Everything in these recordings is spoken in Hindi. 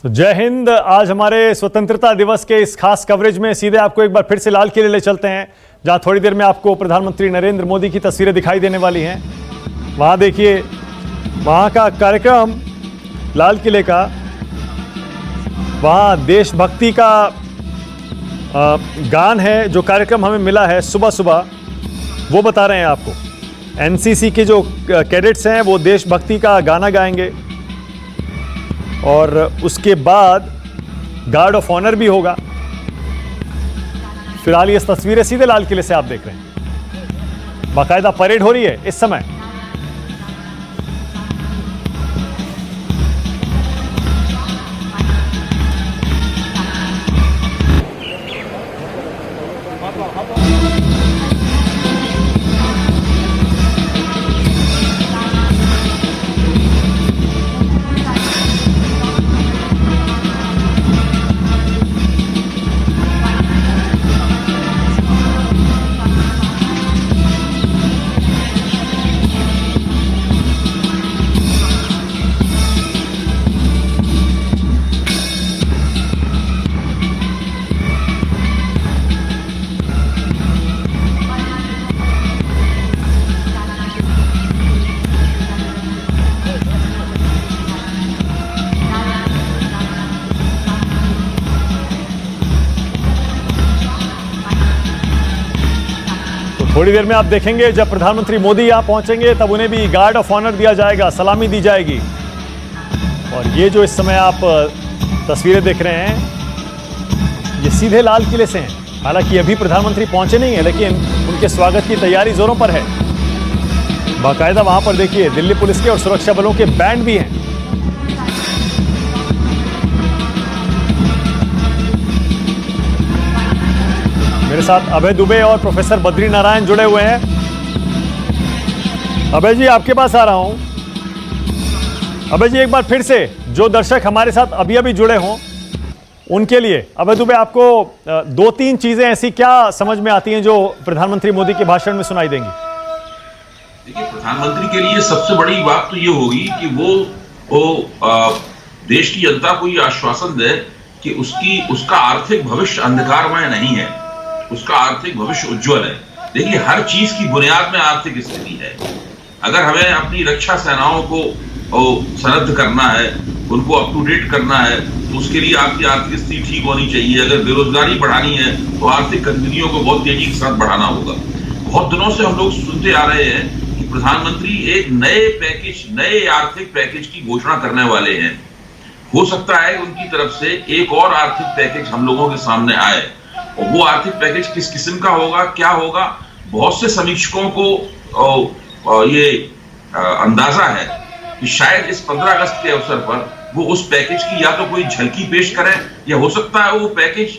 तो जय हिंद। आज हमारे स्वतंत्रता दिवस के इस खास कवरेज में सीधे आपको एक बार फिर से लाल किले ले चलते हैं, जहां थोड़ी देर में आपको प्रधानमंत्री नरेंद्र मोदी की तस्वीरें दिखाई देने वाली हैं। वहां देखिए, वहां का कार्यक्रम लाल किले का, वहां देशभक्ति का गान है। जो कार्यक्रम हमें मिला है सुबह सुबह, वो बता रहे हैं आपको। एनसीसी के जो कैडेट्स हैं वो देशभक्ति का गाना गाएंगे और उसके बाद गार्ड ऑफ ऑनर भी होगा। फिलहाल ये तस्वीरें सीधे लाल किले से आप देख रहे हैं। बाकायदा परेड हो रही है इस समय। थोड़ी देर में आप देखेंगे जब प्रधानमंत्री मोदी यहां पहुंचेंगे तब उन्हें भी गार्ड ऑफ ऑनर दिया जाएगा, सलामी दी जाएगी। और ये जो इस समय आप तस्वीरें देख रहे हैं, ये सीधे लाल किले से हैं। हालांकि अभी प्रधानमंत्री पहुंचे नहीं है, लेकिन उनके स्वागत की तैयारी जोरों पर है। बाकायदा वहां पर देखिए दिल्ली पुलिस के और सुरक्षा बलों के बैंड भी हैं। मेरे साथ अभय दुबे और प्रोफेसर बद्री नारायण जुड़े हुए हैं। अभय जी, आपके पास आ रहा हूं। अभय जी, एक बार फिर से जो दर्शक हमारे साथ अभी अभी जुड़े हों उनके लिए अभय दुबे, आपको दो तीन चीजें ऐसी क्या समझ में आती हैं जो प्रधानमंत्री मोदी के भाषण में सुनाई देंगी? देखिए, प्रधानमंत्री के लिए सबसे बड़ी बात तो ये होगी कि वो देश की जनता को ये आश्वासन दे कि उसका आर्थिक भविष्य अंधकारमय नहीं है, उसका आर्थिक भविष्य उज्जवल है। देखिए, हर चीज की बुनियाद में आर्थिक स्थिति है। अगर हमें अपनी रक्षा सेनाओं को सनद्ध करना है, उनको अप टू डेट करना है, तो उसके लिए आपकी आर्थिक स्थिति ठीक होनी चाहिए। अगर बेरोजगारी बढ़ानी है तो आर्थिक गतिविधियों को बहुत तेजी के साथ बढ़ाना होगा। बहुत दिनों से हम लोग सुनते आ रहे हैं कि प्रधानमंत्री एक नए आर्थिक पैकेज की घोषणा करने वाले हैं। हो सकता है उनकी तरफ से एक और आर्थिक पैकेज हम लोगों के सामने आए, और वो आर्थिक पैकेज किस किस्म का होगा, क्या होगा, बहुत से समीक्षकों को ये अंदाजा है कि शायद इस 15 अगस्त के अवसर पर वो उस पैकेज की या तो कोई झलकी पेश करें, या हो सकता है वो पैकेज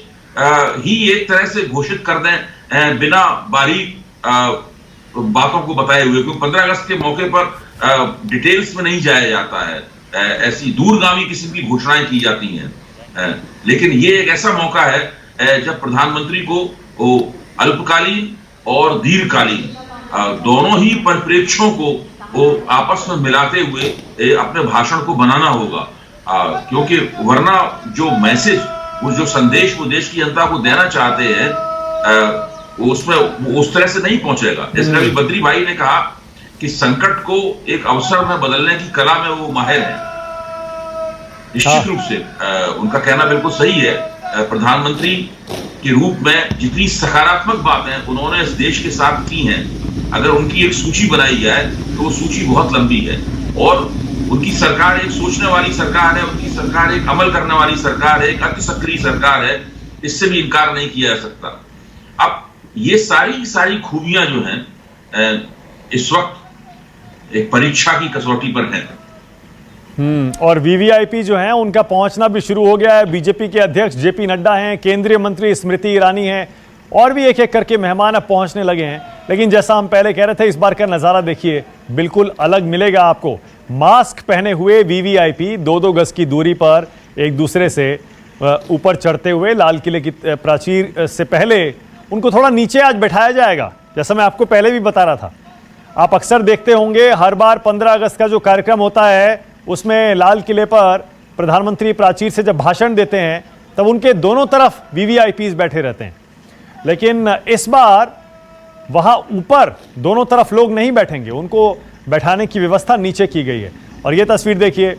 ही एक तरह से घोषित कर दें बिना बारीक बातों को बताए हुए, क्योंकि 15 अगस्त के मौके पर डिटेल्स में नहीं जाया जाता है, ऐसी दूरगामी किस्म की घोषणाएं की जाती हैं। लेकिन ये एक ऐसा मौका है जब प्रधानमंत्री को अल्पकालीन और दीर्घकालीन दोनों ही परिप्रेक्ष्यों को आपस में मिलाते हुए अपने भाषण को बनाना होगा, क्योंकि वरना जो मैसेज, वो जो संदेश वो देश की जनता को देना चाहते हैं, उसमें उस तरह से नहीं पहुंचेगा। जैसे अभी बद्री भाई ने कहा कि संकट को एक अवसर में बदलने की कला में वो माहिर है। निश्चित रूप से उनका कहना बिल्कुल सही है। प्रधानमंत्री के रूप में जितनी सकारात्मक बातें उन्होंने इस देश के साथ की हैं, अगर उनकी एक सूची बनाई जाए तो वो सूची बहुत लंबी है। और उनकी सरकार एक सोचने वाली सरकार है, उनकी सरकार एक अमल करने वाली सरकार है, एक अति सक्रिय सरकार है, इससे भी इनकार नहीं किया जा सकता। अब ये सारी खूबियां जो हैं इस वक्त एक परीक्षा की कसौटी पर हैं। और वीवीआईपी जो हैं उनका पहुंचना भी शुरू हो गया है। बीजेपी के अध्यक्ष जेपी नड्डा हैं, केंद्रीय मंत्री स्मृति ईरानी हैं, और भी एक एक करके मेहमान अब पहुंचने लगे हैं। लेकिन जैसा हम पहले कह रहे थे, इस बार का नज़ारा देखिए, बिल्कुल अलग मिलेगा आपको। मास्क पहने हुए वीवीआईपी 2-2 गज की दूरी पर एक दूसरे से ऊपर चढ़ते हुए लाल किले की प्राचीर से पहले उनको थोड़ा नीचे आज बैठाया जाएगा, जैसा मैं आपको पहले भी बता रहा था। आप अक्सर देखते होंगे हर बार 15 अगस्त का जो कार्यक्रम होता है उसमें लाल किले पर प्रधानमंत्री प्राचीर से जब भाषण देते हैं तब उनके दोनों तरफ वीवीआईपीज बैठे रहते हैं, लेकिन इस बार वहां ऊपर दोनों तरफ लोग नहीं बैठेंगे, उनको बैठाने की व्यवस्था नीचे की गई है। और ये तस्वीर देखिए,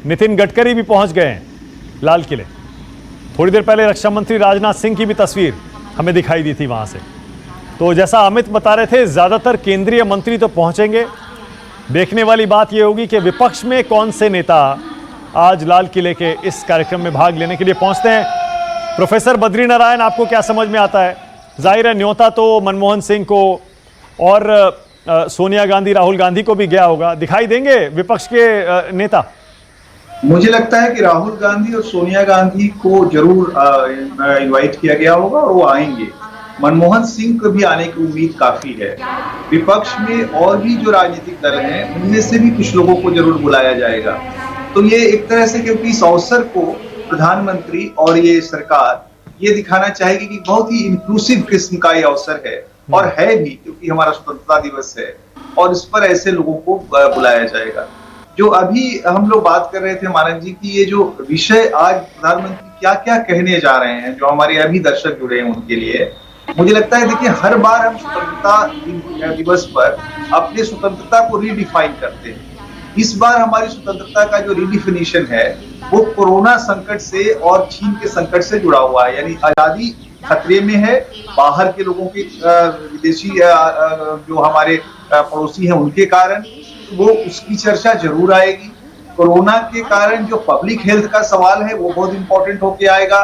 नितिन गडकरी भी पहुंच गए हैं लाल किले। थोड़ी देर पहले रक्षा मंत्री राजनाथ सिंह की भी तस्वीर हमें दिखाई दी थी वहां से। तो जैसा अमित बता रहे थे, ज्यादातर केंद्रीय मंत्री तो पहुंचेंगे। देखने वाली बात यह होगी कि विपक्ष में कौन से नेता आज लाल किले के इस कार्यक्रम में भाग लेने के लिए पहुंचते हैं। प्रोफेसर बद्री नारायण, आपको क्या समझ में आता है? जाहिर है न्योता तो मनमोहन सिंह को और सोनिया गांधी, राहुल गांधी को भी गया होगा। दिखाई देंगे विपक्ष के नेता? मुझे लगता है कि राहुल गांधी और सोनिया गांधी को जरूर इनवाइट किया गया होगा और वो आएंगे। मनमोहन सिंह को भी आने की उम्मीद काफी है। विपक्ष में और भी जो राजनीतिक दल हैं उनमें से भी कुछ लोगों को जरूर बुलाया जाएगा। तो ये एक तरह से, क्योंकि इस अवसर को प्रधानमंत्री और ये सरकार ये दिखाना चाहेगी कि बहुत ही इंक्लूसिव किस्म का ये अवसर है, और है भी, क्योंकि हमारा स्वतंत्रता दिवस है और इस पर ऐसे लोगों को बुलाया जाएगा। जो अभी हम लोग बात कर रहे थे मानव जी की, ये जो विषय आज प्रधानमंत्री क्या क्या कहने जा रहे हैं, जो हमारे अभी दर्शक जुड़े हैं उनके लिए, मुझे लगता है देखिए, हर बार हम स्वतंत्रता दिवस पर अपने स्वतंत्रता को रीडिफाइन करते हैं। इस बार हमारी स्वतंत्रता का जो रीडिफिनेशन है वो कोरोना संकट से और चीन के संकट से जुड़ा हुआ है। यानी आजादी खतरे में है, बाहर के लोगों के विदेशी जो हमारे पड़ोसी हैं उनके कारण, वो उसकी चर्चा जरूर आएगी। कोरोना के कारण जो पब्लिक हेल्थ का सवाल है वो बहुत इंपॉर्टेंट होके आएगा।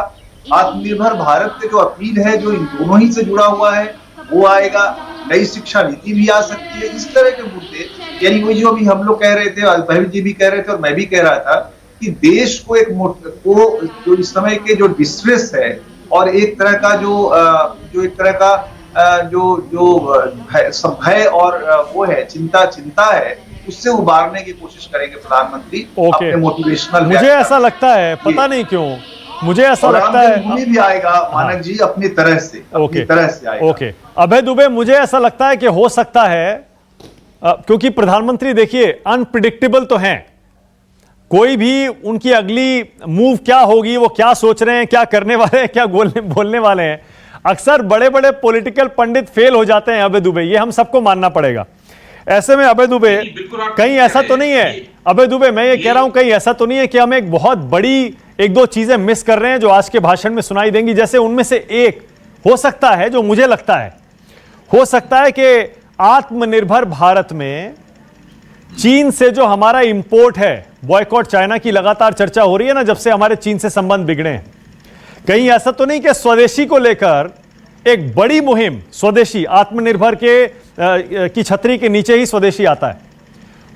आत्मनिर्भर भारत की जो अपील है जो इन दोनों ही से जुड़ा हुआ है वो आएगा। नई शिक्षा नीति भी आ सकती है। इस तरह के मुद्दे, यानी वो जो भी हम लोग कह रहे थे, अल्पहर जी भी कह रहे थे और मैं भी कह रहा था कि देश को जो इस समय के जो डिस्ट्रेस है और एक तरह का जो एक तरह का जो भय और वो है चिंता है, उससे उबारने की कोशिश करेंगे प्रधानमंत्री अपने मोटिवेशनल। मुझे ऐसा लगता है, पता नहीं क्यों मुझे ऐसा लगता है भी आएगा मानक जी अपनी तरह से आएगा। ओके, अभय दुबे, मुझे ऐसा लगता है कि हो सकता है, क्योंकि प्रधानमंत्री देखिए अनप्रिडिक्टेबल तो हैं, कोई भी उनकी अगली मूव क्या होगी, वो क्या सोच रहे हैं, क्या करने वाले हैं, क्या बोलने वाले हैं। अक्सर बड़े बड़े पॉलिटिकल पंडित फेल हो जाते हैं अभय दुबे, ये हम सबको मानना पड़ेगा। ऐसे में अभय दुबे, कहीं ऐसा तो नहीं है अभय दुबे, मैं ये कह रहा हूं कहीं ऐसा तो नहीं है कि हम एक बहुत बड़ी एक दो चीजें मिस कर रहे हैं जो आज के भाषण में सुनाई देंगी? जैसे उनमें से एक हो सकता है, जो मुझे लगता है हो सकता है कि आत्मनिर्भर भारत में चीन से जो हमारा इंपोर्ट है, बॉयकॉट चाइना की लगातार चर्चा हो रही है ना, जब से हमारे चीन से संबंध बिगड़े हैं, कहीं ऐसा तो नहीं कि स्वदेशी को लेकर एक बड़ी मुहिम, स्वदेशी आत्मनिर्भर की छतरी के नीचे ही स्वदेशी आता है,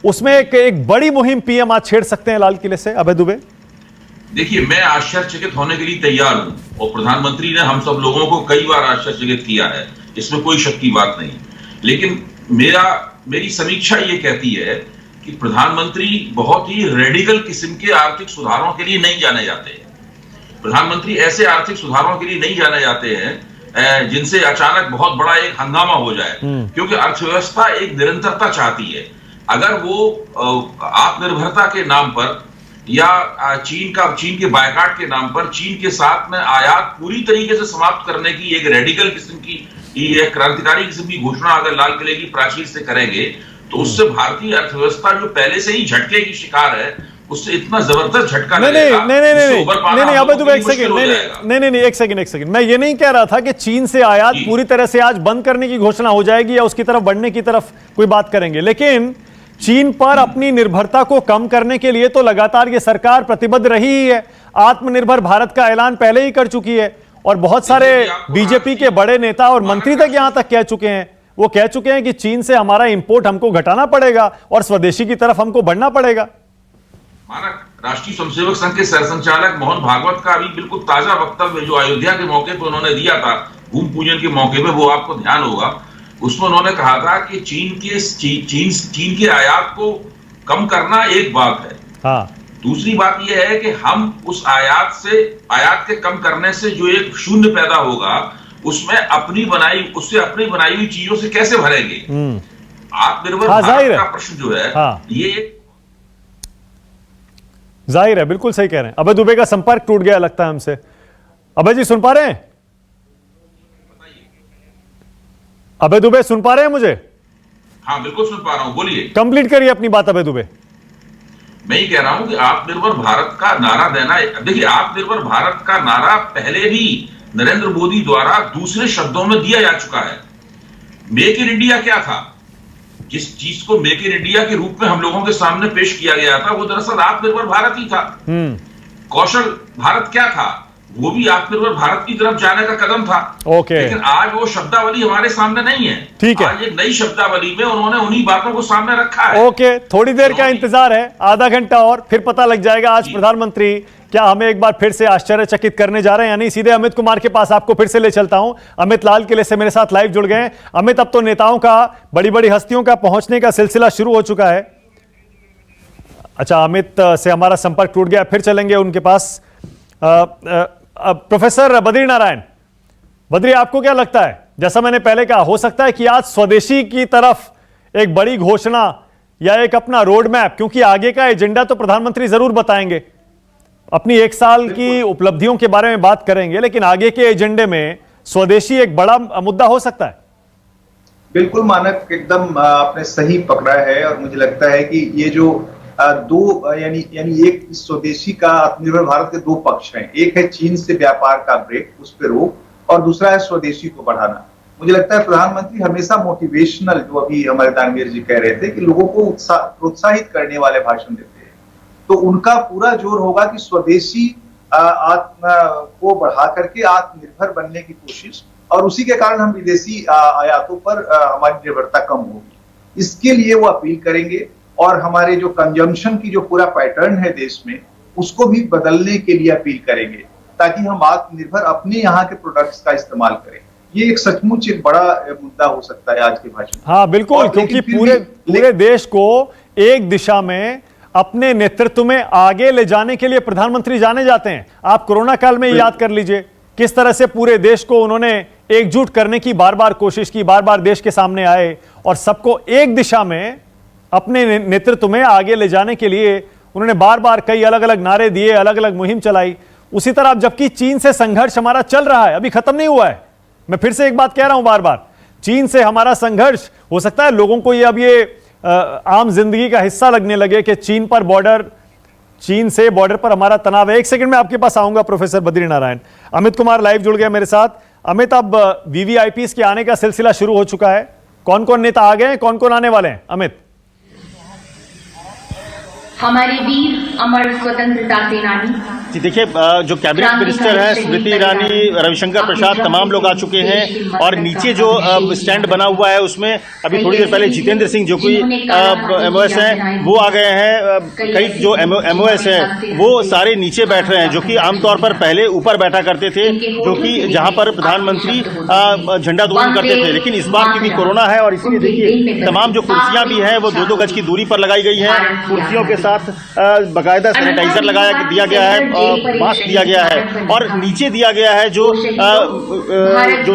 उसमें एक बड़ी मुहिम पीएम आज छेड़ सकते हैं लाल किले से? अभय दुबे, देखिए, मैं आश्चर्यचकित होने के लिए तैयार हूं और प्रधानमंत्री ने हम सब लोगों को कई बार आश्चर्यचकित किया है, इसमें कोई शक की बात नहीं। लेकिन मेरी समीक्षा ये कहती है कि प्रधानमंत्री बहुत ही रेडिकल किस्म के आर्थिक सुधारों के लिए नहीं जाने जाते हैं। प्रधानमंत्री ऐसे आर्थिक सुधारों के लिए नहीं जाने जाते हैं जिनसे अचानक बहुत बड़ा एक हंगामा हो जाए, क्योंकि अर्थव्यवस्था एक निरंतरता चाहती है। अगर वो आत्मनिर्भरता के नाम पर या चीन के बायकाट के नाम पर चीन के साथ में आयात पूरी तरीके से समाप्त करने की एक रेडिकल किस्म की, एक क्रांतिकारी किस्म की घोषणा अगर लाल किले की प्राचीर से करेंगे तो उससे भारतीय अर्थव्यवस्था जो पहले से ही झटके की शिकार है, उससे इतना जबरदस्त झटका लगेगा। नहीं अबे तुम एक सेकंड, मैं ये नहीं कह रहा था कि चीन से आयात पूरी तरह से आज बंद करने की घोषणा हो जाएगी या उसकी तरफ बढ़ने की तरफ कोई बात करेंगे, लेकिन चीन पर अपनी निर्भरता को कम करने के लिए तो लगातार ये सरकार प्रतिबद्ध रही ही है। आत्मनिर्भर भारत का ऐलान पहले ही कर चुकी है और बहुत सारे बीजेपी के बड़े नेता और मंत्री तक यहां तक कह चुके हैं, वो कह चुके हैं कि चीन से हमारा इंपोर्ट हमको घटाना पड़ेगा और स्वदेशी की तरफ हमको बढ़ना पड़ेगा। मानक राष्ट्रीय स्वयंसेवक संघ के सरसंचालक मोहन भागवत का अभी बिल्कुल ताजा वक्तव्य जो अयोध्या के मौके पर उन्होंने दिया था, भूमि पूजन के मौके पे, वो आपको ध्यान होगा। उसमें उन्होंने कहा था कि चीन के आयात को कम करना एक बात है, हाँ। दूसरी बात यह है कि हम उस आयात के कम करने से जो एक शून्य पैदा होगा उससे अपनी बनाई हुई चीजों से कैसे भरेंगे। आत्मनिर्भर भारत का प्रश्न जो है, ये जाहिर है, बिल्कुल सही कह रहे हैं। अभय दुबे का संपर्क टूट गया लगता है हमसे। अभय जी सुन पा रहे हैं? अभय दुबे सुन पा रहे हैं मुझे? हाँ बिल्कुल सुन पा रहा हूं, बोलिए। कंप्लीट करिए अपनी बात अभय दुबे। मैं ही कह रहा हूं कि आत्मनिर्भर भारत का नारा देना, देखिए आत्मनिर्भर भारत का नारा पहले भी नरेंद्र मोदी द्वारा दूसरे शब्दों में दिया जा चुका है। मेक इन इंडिया क्या था? जिस चीज को मेक इन इंडिया के रूप में हम लोगों के सामने पेश किया गया था वो दरअसल आत्मनिर्भर भारत ही था। कौशल भारत क्या था? वो भी आत्मनिर्भर भारत की तरफ जाने का कदम था। ओके। लेकिन आज वो शब्दावली हमारे सामने नहीं है। ठीक है। आज एक नई शब्दावली में उन्होंने उन्हीं बातों को सामने रखा है। ओके, थोड़ी देर का इंतजार है, आधा घंटा और फिर पता लग जाएगा आज प्रधानमंत्री क्या हमें एक बार फिर से आश्चर्यचकित करने जा रहे हैं या नहीं। सीधे अमित कुमार के पास आपको फिर से ले चलता हूं। अमित लाल किले से मेरे साथ लाइव जुड़ गए हैं। अमित, अब तो नेताओं का, बड़ी बड़ी हस्तियों का पहुंचने का सिलसिला शुरू हो चुका है। अच्छा, अमित से हमारा संपर्क टूट गया, फिर चलेंगे उनके पास। प्रोफेसर बद्री नारायण, बद्री आपको क्या लगता है? जैसा मैंने पहले कहा, हो सकता है कि आज स्वदेशी की तरफ एक बड़ी घोषणा या एक अपना रोड मैप, क्योंकि आगे का एजेंडा तो प्रधानमंत्री जरूर बताएंगे, अपनी एक साल की उपलब्धियों के बारे में बात करेंगे, लेकिन आगे के एजेंडे में स्वदेशी एक बड़ा मुद्दा हो सकता है। बिल्कुल मानक, एकदम आपने सही पकड़ा है। और मुझे लगता है कि ये जो दो यानी एक स्वदेशी का, आत्मनिर्भर भारत के दो पक्ष हैं। एक है चीन से व्यापार का ब्रेक, उस पर रोक, और दूसरा है स्वदेशी को बढ़ाना। मुझे लगता है प्रधानमंत्री हमेशा मोटिवेशनल, जो अभी हमारे दानवीर जी कह रहे थे कि लोगों को प्रोत्साहित करने वाले भाषण देते हैं, तो उनका पूरा जोर होगा कि स्वदेशी आत्म को बढ़ा करके आत्मनिर्भर बनने की कोशिश, और उसी के कारण हम विदेशी आयातों पर हमारी निर्भरता कम होगी। इसके लिए वो अपील करेंगे और हमारे जो कंजम्पशन की जो पूरा पैटर्न है देश में, उसको भी बदलने के लिए अपील करेंगे, ताकि हम आत्मनिर्भर अपने यहाँ के प्रोडक्ट्स का इस्तेमाल करें। ये एक सचमुच एक बड़ा मुद्दा हो सकता है आज के भाषण। हाँ बिल्कुल, क्योंकि पूरे देश को एक दिशा में अपने नेतृत्व में आगे ले जाने के लिए प्रधानमंत्री जाने जाते हैं। आप कोरोना काल में याद कर लीजिए किस तरह से पूरे देश को उन्होंने एकजुट करने की बार बार कोशिश की, बार बार देश के सामने आए और सबको एक दिशा में अपने नेतृत्व में आगे ले जाने के लिए उन्होंने बार बार कई अलग अलग नारे दिए, अलग अलग मुहिम चलाई। उसी तरह जबकि चीन से संघर्ष हमारा चल रहा है, अभी खत्म नहीं हुआ है। मैं फिर से एक बात कह रहा हूं बार बार, चीन से हमारा संघर्ष, हो सकता है लोगों को ये अब ये आम जिंदगी का हिस्सा लगने लगे कि चीन से बॉर्डर पर हमारा तनाव है। एक सेकंड में आपके पास आऊंगा प्रोफेसर बद्री नारायण। अमित कुमार लाइव जुड़ गया मेरे साथ। अमित, अब वीवीआईपी के आने का सिलसिला शुरू हो चुका है, कौन कौन नेता आ गए हैं, कौन कौन आने वाले हैं? अमित, हमारे वीर अमर स्वतंत्रता सेनानी जी देखिए, जो कैबिनेट मिनिस्टर है स्मृति ईरानी, रविशंकर प्रसाद, तमाम लोग आ चुके हैं। और नीचे जो स्टैंड बना हुआ है उसमें अभी थोड़ी देर पहले जितेंद्र सिंह जो कि एमओएस हैं वो आ गए हैं। कई जो एमओएस हैं वो सारे नीचे बैठ रहे हैं, जो कि आमतौर पर पहले ऊपर बैठा करते थे, जो कि जहां पर प्रधानमंत्री झंडा तोलन करते थे। लेकिन इस बार क्योंकि कोरोना है और इसलिए देखिए तमाम जो कुर्सियां भी हैं वो 2-2 गज की दूरी पर लगाई गई हैं। कुर्सियों के साथ बाकायदा सैनिटाइजर दिया गया है, मास्क दिया गया है, और नीचे दिया गया है जो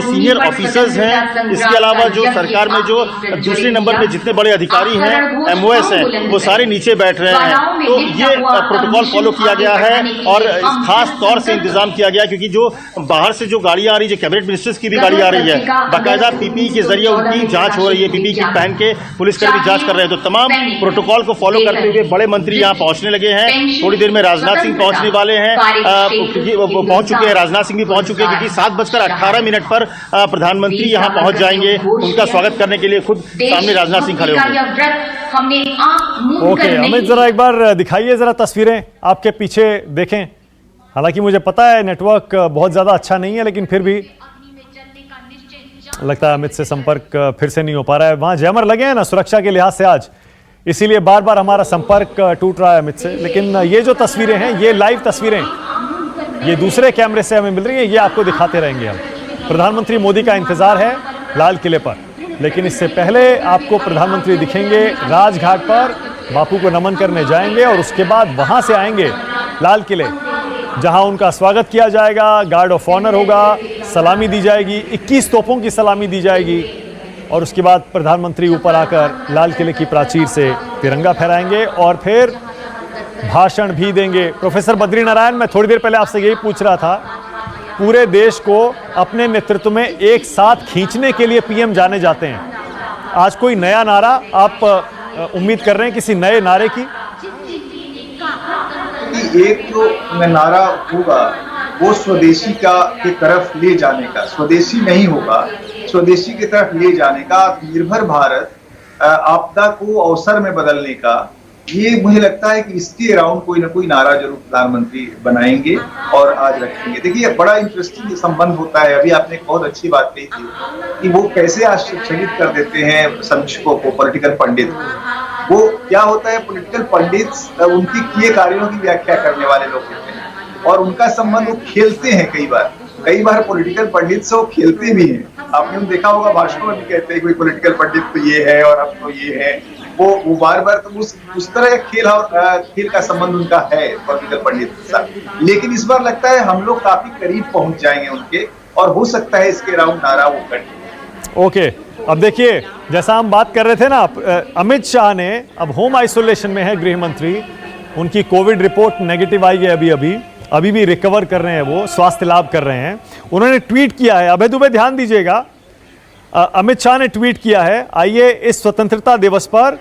सीनियर ऑफिसर्स हैं, इसके अलावा जो सरकार में जो दूसरे नंबर पे जितने बड़े अधिकारी हैं, एमओएस हैं, वो सारे नीचे बैठ रहे हैं। तो ये प्रोटोकॉल फॉलो किया गया है और खास तौर से इंतजाम किया गया, क्योंकि जो बाहर से जो गाड़ियां आ रही है, जो कैबिनेट मिनिस्टर्स की भी गाड़ी आ रही है, बाकायदा पीपीई के जरिए उनकी जांच हो रही है, पीपीई किट पहन के पुलिसकर्मी जांच कर रहे हैं। तो तमाम प्रोटोकॉल को फॉलो करते हुए बड़े मंत्री यहाँ पहुंचने लगे हैं। थोड़ी देर में राजनाथ सिंह पहुंचने वाले हैं, वो पहुंच चुके हैं, राजनाथ सिंह भी पहुंच चुके हैं, क्योंकि 7:18 पर प्रधानमंत्री यहां पहुंच जाएंगे। उनका स्वागत करने के लिए खुद सामने राजनाथ सिंह खड़े होंगे। ओके अमित, जरा एक बार दिखाइए जरा तस्वीरें, आपके पीछे देखें। हालांकि मुझे पता है नेटवर्क बहुत ज्यादा अच्छा नहीं है, लेकिन फिर भी लगता है अमित से संपर्क फिर से नहीं हो पा रहा है। वहां जैमर लगे हैं ना सुरक्षा के लिहाज से आज, इसीलिए बार बार हमारा संपर्क टूट रहा है अमित से। लेकिन ये जो तस्वीरें हैं, ये लाइव तस्वीरें, ये दूसरे कैमरे से हमें मिल रही है, ये आपको दिखाते रहेंगे हम। प्रधानमंत्री मोदी का इंतजार है लाल किले पर, लेकिन इससे पहले आपको प्रधानमंत्री दिखेंगे राजघाट पर, बापू को नमन करने जाएंगे और उसके बाद वहां से आएंगे लाल किले, जहां उनका स्वागत किया जाएगा, गार्ड ऑफ ऑनर होगा, सलामी दी जाएगी, 21 तोपों की सलामी दी जाएगी और उसके बाद प्रधानमंत्री ऊपर आकर लाल किले की प्राचीर से तिरंगा फहराएंगे और फिर भाषण भी देंगे। प्रोफेसर बद्री नारायण, मैं थोड़ी देर पहले आपसे यही पूछ रहा था, पूरे देश को अपने नेतृत्व में एक साथ खींचने के लिए पीएम जाने जाते हैं। आज कोई नया नारा आप उम्मीद कर रहे हैं किसी नए नारे की? कि एक जो नारा होगा वो स्वदेशी की तरफ ले जाने का, स्वदेशी नहीं होगा, स्वदेशी की तरफ ले जाने का, आत्मनिर्भर भारत, आपदा को अवसर में बदलने का। ये मुझे लगता है कि इसके अराउंड कोई ना कोई नारा जरूर प्रधानमंत्री बनाएंगे और आज रखेंगे। देखिए, बड़ा इंटरेस्टिंग संबंध होता है। अभी आपने एक बहुत अच्छी बात कही थी कि वो कैसे आश्चर्यचकित कर देते हैं समीक्षकों को, पॉलिटिकल पंडित। वो क्या होता है, पॉलिटिकल पंडित उनके किए कार्यों की व्याख्या करने वाले लोग होते हैं और उनका संबंध वो खेलते हैं। कई बार पॉलिटिकल पंडित से वो खेलते भी हैं। आपने देखा होगा, भाषणों में भी कहते हैं कोई पॉलिटिकल पंडित तो ये है और अब तो ये है। वो बार बार तो उस तरह का खेल का संबंध उनका है पॉलिटिकल पंडित के साथ। लेकिन इस बार लगता है हम लोग काफी करीब पहुंच जाएंगे उनके, और हो सकता है इसके अराउंड नारा वो करें। ओके, अब देखिए, जैसा हम बात कर रहे थे ना, अमित शाह ने, अब होम आइसोलेशन में है गृह मंत्री, उनकी कोविड रिपोर्ट नेगेटिव आई है, अभी भी रिकवर कर रहे हैं, वो स्वास्थ्य लाभ कर रहे हैं। उन्होंने ट्वीट किया है, अभय दुबे ध्यान दीजिएगा, अमित शाह ने ट्वीट किया है, आइए इस स्वतंत्रता दिवस पर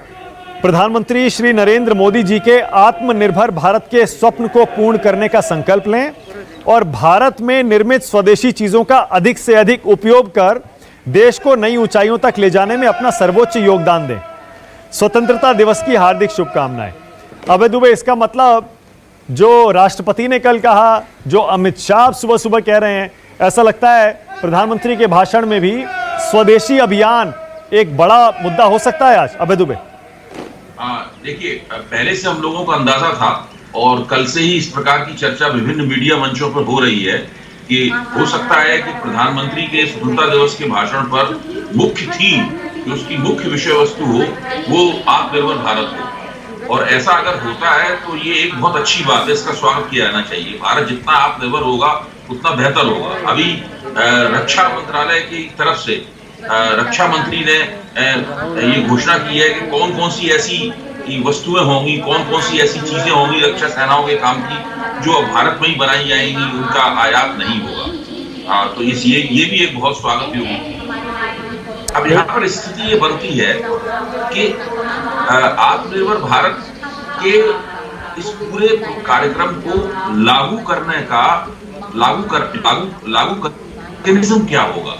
प्रधानमंत्री श्री नरेंद्र मोदी जी के आत्मनिर्भर भारत के स्वप्न को पूर्ण करने का संकल्प लें और भारत में निर्मित स्वदेशी चीजों का अधिक से अधिक उपयोग कर देश को नई ऊंचाइयों तक ले जाने में अपना सर्वोच्च योगदान दें। स्वतंत्रता दिवस की हार्दिक शुभकामनाएं। अभय दुबे, इसका मतलब जो राष्ट्रपति ने कल कहा, जो अमित शाह सुबह सुबह कह रहे हैं, ऐसा लगता है प्रधानमंत्री के भाषण में भी स्वदेशी अभियान एक बड़ा मुद्दा हो सकता है आज। अभय दुबे, देखिए, पहले से हम लोगों का अंदाजा था और कल से ही इस प्रकार की चर्चा विभिन्न मीडिया मंचों पर हो रही है कि हो सकता है कि प्रधानमंत्री के स्वतंत्रता दिवस के भाषण पर मुख्य थीम, कि उसकी मुख्य विषय वस्तु हो, वो आत्मनिर्भर भारत हो। और ऐसा अगर होता है तो ये एक बहुत अच्छी बात है, इसका स्वागत किया जाना चाहिए। भारत जितना आत्मनिर्भर होगा उतना बेहतर होगा। अभी रक्षा मंत्रालय की तरफ से रक्षा मंत्री ने ये घोषणा की है कि कौन कौन सी ऐसी वस्तुएं होंगी, कौन कौन सी ऐसी चीजें होंगी रक्षा सेनाओं के काम की जो भारत में ही बनाई जाएंगी, उनका आयात नहीं होगा। तो ये भी एक बहुत स्वागत योग्य। अब यहाँ पर स्थिति ये बनती है कि आत्मनिर्भर भारत के इस पूरे कार्यक्रम को लागू करने का लागू मैकेनिज्म क्या होगा।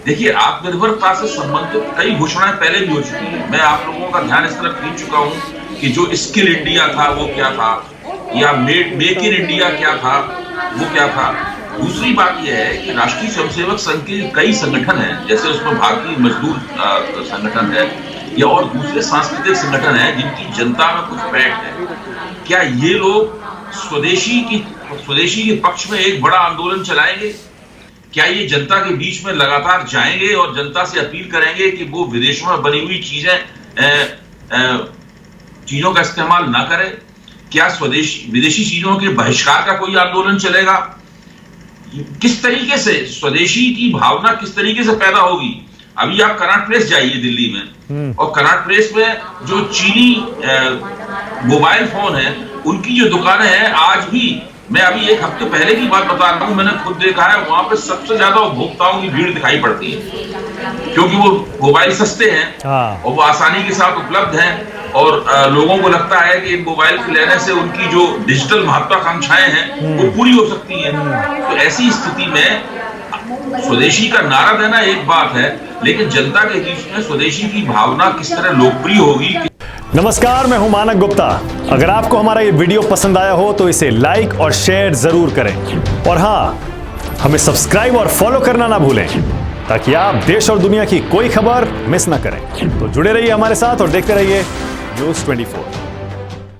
देखिए, आत्मनिर्भरता से संबंधित कई घोषणाएं पहले भी हो चुकी हैं। मैं आप लोगों का ध्यान इस तरफ खींच चुका हूं कि जो स्किल इंडिया था वो क्या था, या मेक इन इंडिया क्या था, वो क्या था। दूसरी बात यह है कि राष्ट्रीय स्वयंसेवक संघ के कई संगठन हैं, जैसे उसमें भारतीय मजदूर संगठन है या और दूसरे सांस्कृतिक संगठन हैं जिनकी जनता में कुछ पैठ है। क्या ये लोग स्वदेशी के पक्ष में एक बड़ा आंदोलन चलाएंगे? क्या ये जनता के बीच में लगातार जाएंगे और जनता से अपील करेंगे कि वो विदेशों में बनी हुई चीजों का इस्तेमाल ना करें? क्या विदेशी चीजों के बहिष्कार का कोई आंदोलन चलेगा? किस तरीके से स्वदेशी की भावना किस तरीके से पैदा होगी? अभी आप कनॉट प्लेस जाइए दिल्ली में, और कनॉट प्लेस में जो चीनी मोबाइल फोन है उनकी जो दुकानें हैं, आज भी, मैं अभी एक हफ्ते पहले की बात बता रहा हूं, मैंने खुद देखा है, वहां पे सबसे ज्यादा उपभोक्ताओं की भीड़ दिखाई पड़ती है, क्योंकि वो मोबाइल सस्ते हैं और वो आसानी के साथ उपलब्ध हैं, और लोगों को लगता है कि इन मोबाइल के लेने से उनकी जो डिजिटल महत्वाकांक्षाएं हैं वो पूरी हो सकती हैं। तो ऐसी स्थिति में स्वदेशी का नारा देना एक बात है, लेकिन जनता के बीच में स्वदेशी की भावना किस तरह लोकप्रिय होगी। नमस्कार, मैं हूं मानक गुप्ता। अगर आपको हमारा ये वीडियो पसंद आया हो तो इसे लाइक और शेयर जरूर करें, और हाँ, हमें सब्सक्राइब और फॉलो करना ना भूलें ताकि आप देश और दुनिया की कोई खबर मिस ना करें। तो जुड़े रहिए हमारे साथ और देखते रहिए News 24।